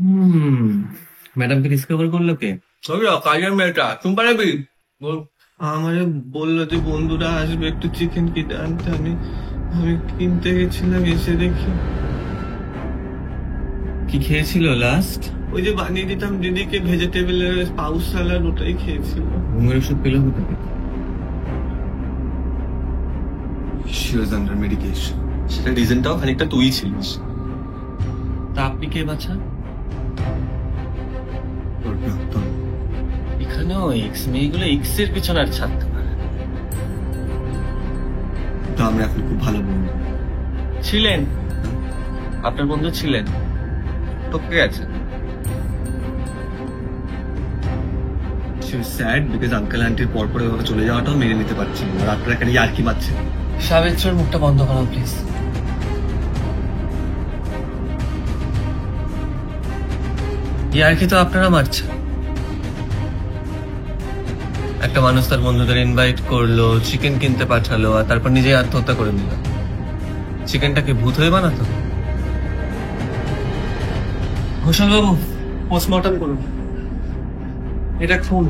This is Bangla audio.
হুম। ম্যাডামকে ডিসকভার করলো কে? ওই কাজের মেয়েটা তুমি পারবি বল। আমারে বললো যে বন্ধুরা আসবে একটু চিকেন কিনে আনতে। আমি আমি কিনতে গেছিলাম, এসে দেখি কি খেয়েছিল লাস্ট? ওই যে বানিয়ে দিতাম দিদিকে ভেজিটেবলের পাউস সালাড, ওটাই খেয়েছিল। ঘুমের ওষুধ পেলো কোথায়? She was under medication. সেটা রিজনটাও খানিকটা তুই ছিলিস। তা আপনি কে বাছা? তোর প্রাক্তন। এখানেও এক্স মেয়েগুলো এক্স এর পিছনে আর ছাড়তে পারে না। তো আমরা এখন খুব ভালো বন্ধু। ছিলেন, আপনার বন্ধু ছিলেন, টপকে গেছে। She was sad because uncle আন্টির পর পরে ওকে চলে যাওয়াটাও মেনে নিতে পারছি না। আর আপনারা এখানে ইয়ার্কি মারছেন। সাবিত্রর মুখটা বন্ধ করো প্লিজ। ইয়ার্কি তো আপনারা মারছেন। একটা মানুষ তার বন্ধুদের ইনভাইট করলো, চিকেন কিনতে পাঠালো, আর তারপর নিজেই আত্মহত্যা করে নিল। চিকেনটাকে ভূত হয়ে বানাতো? ঘোষাল বাবু, পোস্টমর্টম করুন। এটা খুন।